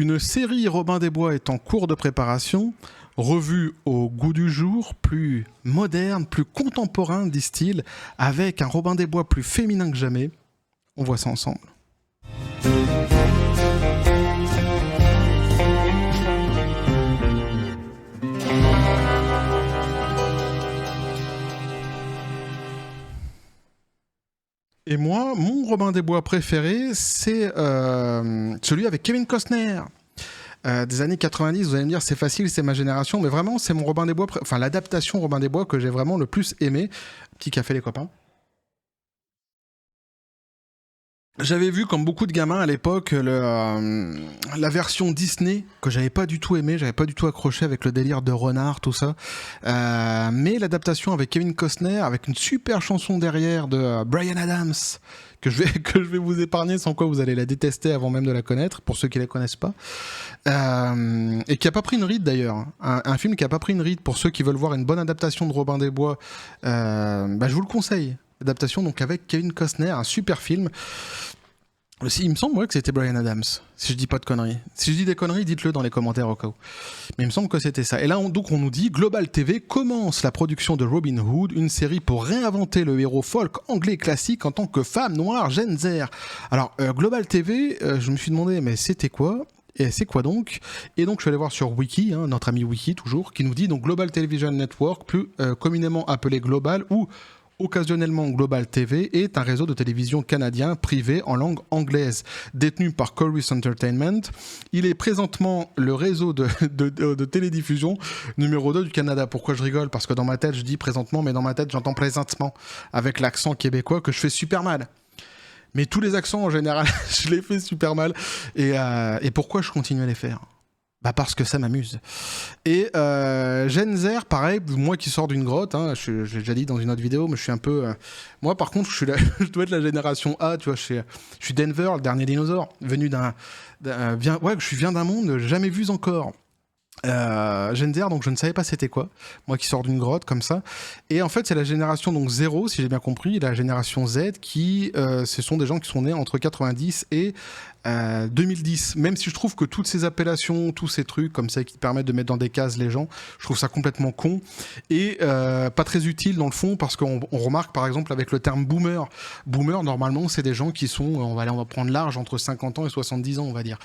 Une série Robin des Bois est en cours de préparation, revue au goût du jour, plus moderne, plus contemporain, disent-ils, avec un Robin des Bois plus féminin que jamais. On voit ça ensemble. Et moi, mon Robin des Bois préféré, c'est celui avec Kevin Costner. Des années 90, vous allez me dire c'est facile, c'est ma génération, mais vraiment c'est mon Robin des Bois, enfin l'adaptation Robin des Bois que j'ai vraiment le plus aimé. Petit café les copains. J'avais vu comme beaucoup de gamins à l'époque la version Disney que j'avais pas du tout aimé, j'avais pas du tout accroché avec le délire de renard, tout ça. Mais l'adaptation avec Kevin Costner, avec une super chanson derrière de Bryan Adams, que je vais vous épargner, sans quoi vous allez la détester avant même de la connaître, pour ceux qui la connaissent pas. Et qui a pas pris une ride d'ailleurs. Un film qui a pas pris une ride pour ceux qui veulent voir une bonne adaptation de Robin des Bois. Je vous le conseille. L'adaptation donc avec Kevin Costner, un super film. Aussi, il me semble que c'était Bryan Adams, si je dis pas de conneries. Si je dis des conneries, dites-le dans les commentaires au cas où. Mais il me semble que c'était ça. Et là, on nous dit, Global TV commence la production de Robin Hood, une série pour réinventer le héros folk anglais classique en tant que femme noire Gen Z. Alors, Global TV, je me suis demandé, mais c'était quoi ? Et c'est quoi donc ? Et donc je suis allé voir sur Wiki, notre ami Wiki toujours, qui nous dit donc Global Television Network, plus communément appelé Global ou occasionnellement Global TV, est un réseau de télévision canadien privé en langue anglaise, détenu par Corus Entertainment. Il est présentement le réseau de télédiffusion numéro 2 du Canada. Pourquoi je rigole ? Parce que dans ma tête, je dis présentement, mais dans ma tête, j'entends présentement, avec l'accent québécois que je fais super mal. Mais tous les accents, en général, je les fais super mal. Et pourquoi je continue à les faire ? Parce que ça m'amuse. Et Gen Z, pareil, moi qui sors d'une grotte, je l'ai déjà dit dans une autre vidéo, mais je suis un peu... moi, par contre, je dois être la génération A, tu vois, je suis Denver, le dernier dinosaure, venu je viens d'un monde jamais vu encore. Gen Z, donc je ne savais pas c'était quoi, moi qui sors d'une grotte comme ça, et en fait c'est la génération donc 0 si j'ai bien compris, la génération Z qui ce sont des gens qui sont nés entre 90 et 2010, même si je trouve que toutes ces appellations, tous ces trucs comme ça qui permettent de mettre dans des cases les gens, je trouve ça complètement con et pas très utile dans le fond, parce qu'on remarque par exemple avec le terme boomer normalement c'est des gens qui sont, on va prendre large, entre 50 ans et 70 ans on va dire.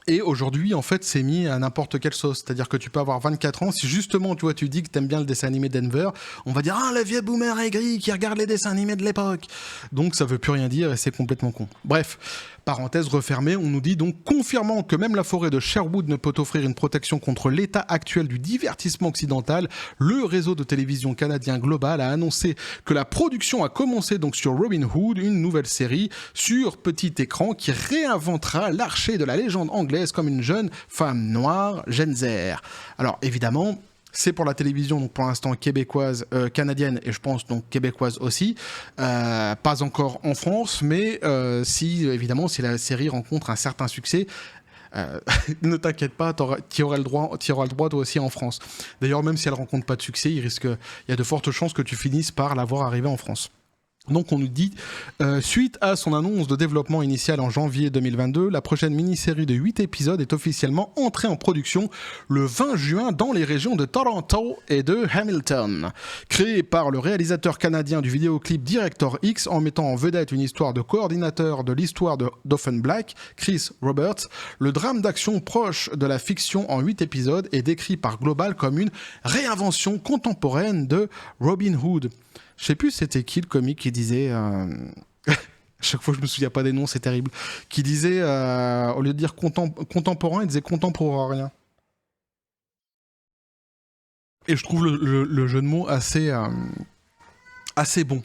Et aujourd'hui, en fait, c'est mis à n'importe quelle sauce. C'est-à-dire que tu peux avoir 24 ans. Si justement, tu dis que t'aimes bien le dessin animé Denver, on va dire « Ah, le vieux boomer aigri qui regarde les dessins animés de l'époque !» Donc, ça veut plus rien dire et c'est complètement con. Bref, parenthèse refermée, on nous dit donc confirmant que même la forêt de Sherwood ne peut offrir une protection contre l'état actuel du divertissement occidental, le réseau de télévision canadien Global a annoncé que la production a commencé donc sur Robin Hood, une nouvelle série sur petit écran qui réinventera l'archer de la légende anglaise comme une jeune femme noire Gen Z. Alors évidemment, c'est pour la télévision, donc pour l'instant québécoise, canadienne et je pense donc québécoise aussi. Pas encore en France, mais si la série rencontre un certain succès, ne t'inquiète pas, tu auras le droit toi aussi en France. D'ailleurs, même si elle rencontre pas de succès, il y a de fortes chances que tu finisses par la voir arriver en France. Donc on nous dit, suite à son annonce de développement initial en janvier 2022, la prochaine mini-série de 8 épisodes est officiellement entrée en production le 20 juin dans les régions de Toronto et de Hamilton. Créée par le réalisateur canadien du vidéoclip Director X en mettant en vedette une histoire de coordinateur de l'histoire d'Orphan Black, Chris Roberts, le drame d'action proche de la fiction en 8 épisodes est décrit par Global comme une réinvention contemporaine de Robin Hood. Je sais plus c'était qui le comique qui disait chaque fois je me souviens pas des noms, c'est terrible, qui disait au lieu de dire contemporain, il disait contemporain. Et je trouve le jeu de mots assez bon.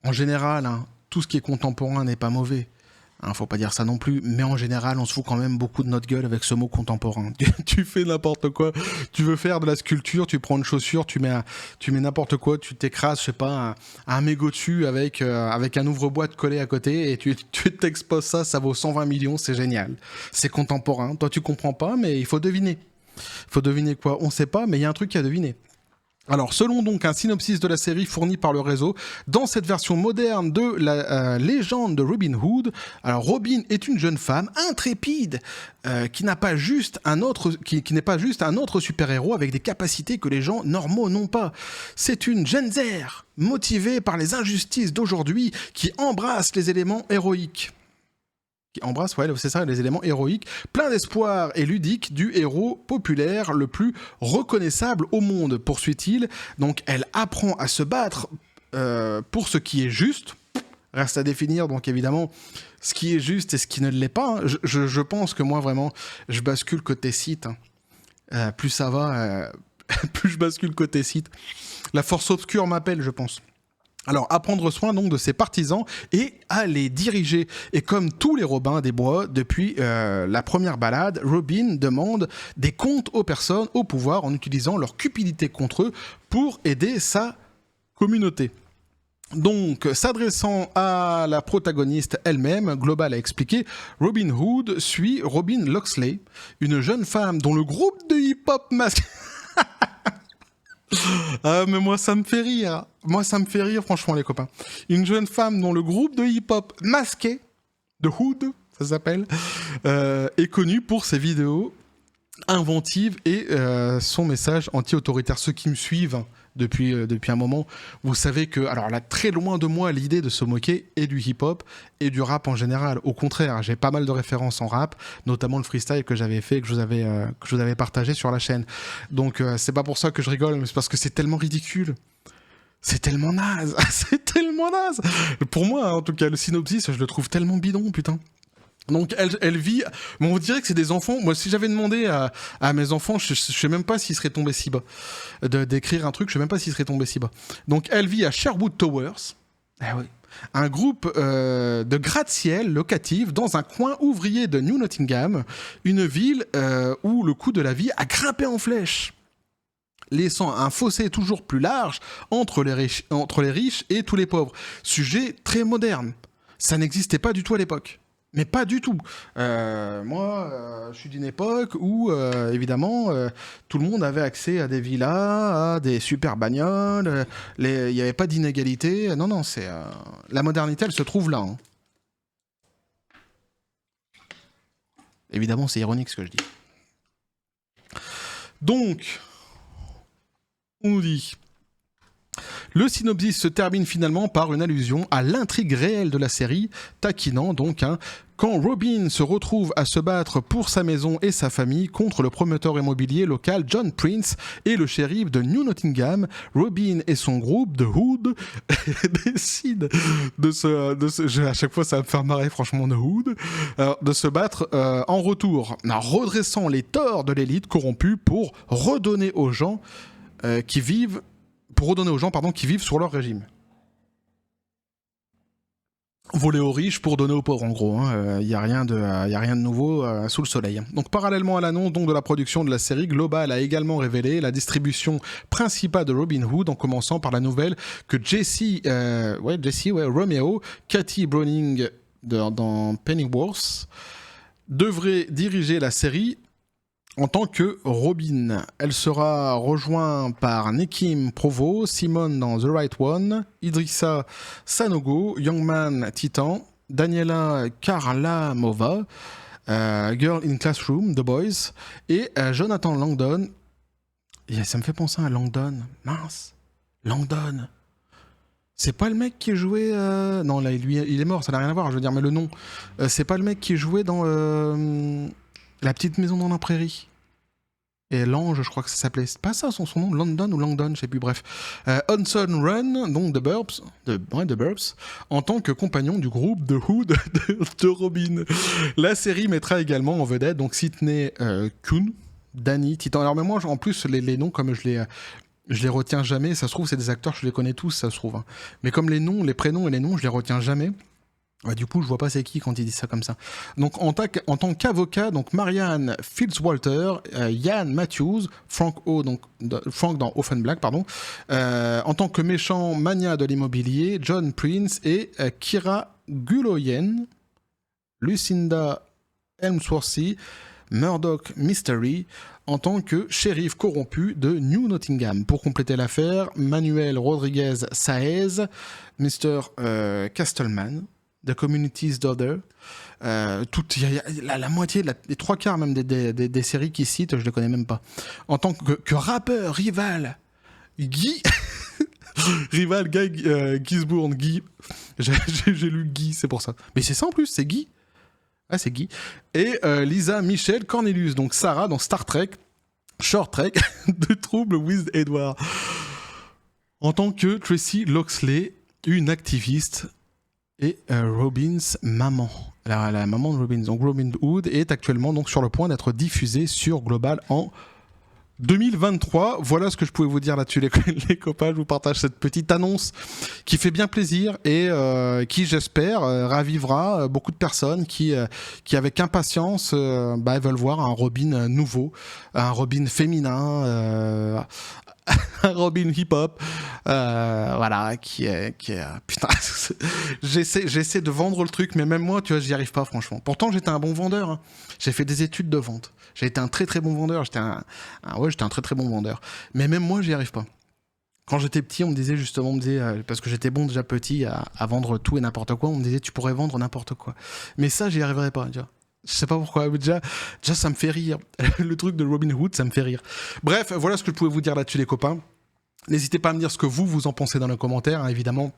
En général, tout ce qui est contemporain n'est pas mauvais. Faut pas dire ça non plus, mais en général, on se fout quand même beaucoup de notre gueule avec ce mot contemporain. Tu fais n'importe quoi, tu veux faire de la sculpture, tu prends une chaussure, tu mets n'importe quoi, tu t'écrases, je sais pas, un mégot dessus avec un ouvre-boîte collé à côté et tu t'exposes ça vaut 120 millions, c'est génial. C'est contemporain. Toi, tu comprends pas, mais il faut deviner. Il faut deviner quoi ? On sait pas, mais il y a un truc à deviner. Alors, selon donc un synopsis de la série fourni par le réseau, dans cette version moderne de la légende de Robin Hood, alors Robin est une jeune femme intrépide qui n'a pas juste un autre, qui n'est pas juste un autre super-héros avec des capacités que les gens normaux n'ont pas. C'est une Gen Zer motivée par les injustices d'aujourd'hui qui embrasse les éléments héroïques. Qui embrasse, ouais, c'est ça, les éléments héroïques, plein d'espoir et ludique du héros populaire le plus reconnaissable au monde, poursuit-il. Donc elle apprend à se battre pour ce qui est juste. Reste à définir, donc évidemment, ce qui est juste et ce qui ne l'est pas. Hein. Je pense que moi, vraiment, je bascule côté site. Hein. Plus ça va, plus je bascule côté site. La force obscure m'appelle, je pense. Alors, à prendre soin donc de ses partisans et à les diriger. Et comme tous les Robins des Bois, depuis la première balade, Robin demande des comptes aux personnes au pouvoir en utilisant leur cupidité contre eux pour aider sa communauté. Donc, s'adressant à la protagoniste elle-même, Global a expliqué, Robin Hood suit Robin Loxley, une jeune femme dont le groupe de hip-hop masqué... Ah, mais moi, ça me fait rire. Moi, ça me fait rire, franchement, les copains. Une jeune femme dont le groupe de hip-hop masqué, de Hood, ça s'appelle, est connu pour ses vidéos inventives et son message anti-autoritaire. Ceux qui me suivent depuis un moment, vous savez que, alors là, très loin de moi, l'idée de se moquer et du hip-hop et du rap en général. Au contraire, j'ai pas mal de références en rap, notamment le freestyle que j'avais fait, que je vous avais partagé sur la chaîne. Donc, c'est pas pour ça que je rigole, mais c'est parce que c'est tellement ridicule. C'est tellement naze. C'est tellement naze. Pour moi, en tout cas, le synopsis, je le trouve tellement bidon, putain. Donc elle vit, on dirait que c'est des enfants. Moi, si j'avais demandé à mes enfants, je sais même pas s'ils seraient tombés si bas. D'écrire un truc, je sais même pas s'ils seraient tombés si bas. Donc elle vit à Sherwood Towers. Ah oui. Un groupe de gratte-ciel locatif dans un coin ouvrier de New Nottingham, une ville où le coût de la vie a grimpé en flèche, laissant un fossé toujours plus large entre les riches et tous les pauvres. Sujet très moderne. Ça n'existait pas du tout à l'époque. Mais pas du tout. Moi, je suis d'une époque où, évidemment, tout le monde avait accès à des villas, à des super bagnoles. Il n'y avait pas d'inégalité. Non, c'est la modernité, elle se trouve là. Hein. Évidemment, c'est ironique ce que je dis. Donc, on nous dit... Le synopsis se termine finalement par une allusion à l'intrigue réelle de la série, taquinant donc quand Robin se retrouve à se battre pour sa maison et sa famille contre le promoteur immobilier local John Prince et le shérif de New Nottingham, Robin et son groupe The Hood décident à chaque fois ça va me faire marrer franchement The Hood, de se battre en retour, en redressant les torts de l'élite corrompue pour redonner aux gens qui vivent sur leur régime. Voler aux riches pour donner aux pauvres, en gros. Il n'y a rien de nouveau sous le soleil. Donc, parallèlement à l'annonce de la production de la série, Global a également révélé la distribution principale de Robin Hood, en commençant par la nouvelle que Jesse Romeo, Cathy Browning dans Pennyworth, devrait diriger la série en tant que Robin. Elle sera rejointe par Nekim Provo, Simon dans The Right One, Idrissa Sanogo, Youngman Titan, Daniela Karlamova, Girl in Classroom, The Boys, et Jonathan Langdon. Et ça me fait penser à Langdon. Mince, Langdon. C'est pas le mec qui jouait... Non, là, lui, il est mort, ça n'a rien à voir, je veux dire, mais le nom. C'est pas le mec qui jouait dans... La petite maison dans la prairie. Et l'ange, je crois que ça s'appelait. C'est pas ça son nom, London ou Langdon, je sais plus, bref. Hudson Run, donc The Burbs, en tant que compagnon du groupe The Hood de Robin. La série mettra également en vedette donc Sidney Kuhn, Danny, Titan. Alors, mais moi, en plus, les noms, comme je les retiens jamais, ça se trouve, c'est des acteurs, je les connais tous, ça se trouve. Hein. Mais comme les prénoms et les noms, je les retiens jamais. Ouais, du coup, je vois pas c'est qui quand il dit ça comme ça. Donc, en tant qu'avocat, donc Marianne Fitzwalter, Ian Matthews, Frank dans Offenblack, pardon. En tant que méchant mania de l'immobilier, John Prince et Kira Guloyen, Lucinda Helmsworthy, Murdoch Mystery en tant que shérif corrompu de New Nottingham. Pour compléter l'affaire, Manuel Rodriguez Saez, Mr. Castleman, The Community's Daughter, la moitié, les trois quarts même des séries qui citent, je les connais même pas. En tant que rappeur, rival, Guy... rival Guy Gisbourne, Guy. J'ai lu Guy, c'est pour ça. Mais c'est ça en plus, c'est Guy. Ah, c'est Guy. Et Lisa Michelle Cornelius, donc Sarah dans Star Trek, Short Trek, de Trouble with Edward. En tant que Tracy Loxley, une activiste, et Robin's maman. La maman de Robin. Donc Robin Hood est actuellement donc sur le point d'être diffusée sur Global en 2023, voilà ce que je pouvais vous dire là-dessus les copains, je vous partage cette petite annonce qui fait bien plaisir et qui j'espère ravivera beaucoup de personnes qui avec impatience veulent voir un Robin nouveau, un Robin féminin, un Robin hip-hop, voilà, qui est putain, j'essaie de vendre le truc, mais même moi, tu vois, j'y arrive pas franchement. Pourtant, j'étais un bon vendeur, hein. J'ai fait des études de vente. J'ai été un très très bon vendeur, j'étais un très très bon vendeur. Mais même moi, j'y arrive pas. Quand j'étais petit, on me disait justement, parce que j'étais bon déjà petit à vendre tout et n'importe quoi, on me disait tu pourrais vendre n'importe quoi. Mais ça, j'y arriverais pas, tu vois. Je sais pas pourquoi, mais déjà ça me fait rire. Le truc de Robin Hood, ça me fait rire. Bref, voilà ce que je pouvais vous dire là-dessus les copains. N'hésitez pas à me dire ce que vous en pensez dans les commentaires, hein, évidemment.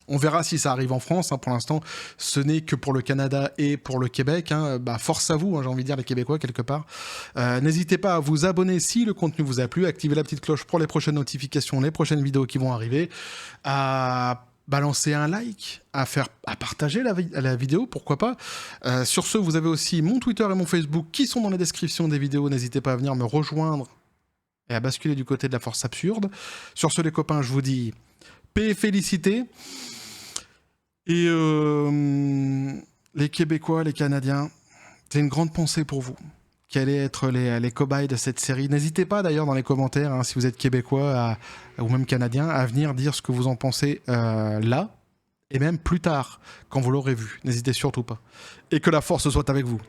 On verra si ça arrive en France, hein. Pour l'instant, ce n'est que pour le Canada et pour le Québec, hein. Force à vous, hein, j'ai envie de dire les Québécois quelque part. N'hésitez pas à vous abonner si le contenu vous a plu, activer la petite cloche pour les prochaines notifications, les prochaines vidéos qui vont arriver, à balancer un like, à partager la vidéo, pourquoi pas. Sur ce, vous avez aussi mon Twitter et mon Facebook qui sont dans la description des vidéos, n'hésitez pas à venir me rejoindre et à basculer du côté de la force absurde. Sur ce les copains, je vous dis paix et félicité. Et les Québécois, les Canadiens, c'est une grande pensée pour vous. Quels allaient être les cobayes de cette série. N'hésitez pas d'ailleurs dans les commentaires, hein, si vous êtes Québécois ou même Canadien, à venir dire ce que vous en pensez là, et même plus tard, quand vous l'aurez vu. N'hésitez surtout pas. Et que la force soit avec vous.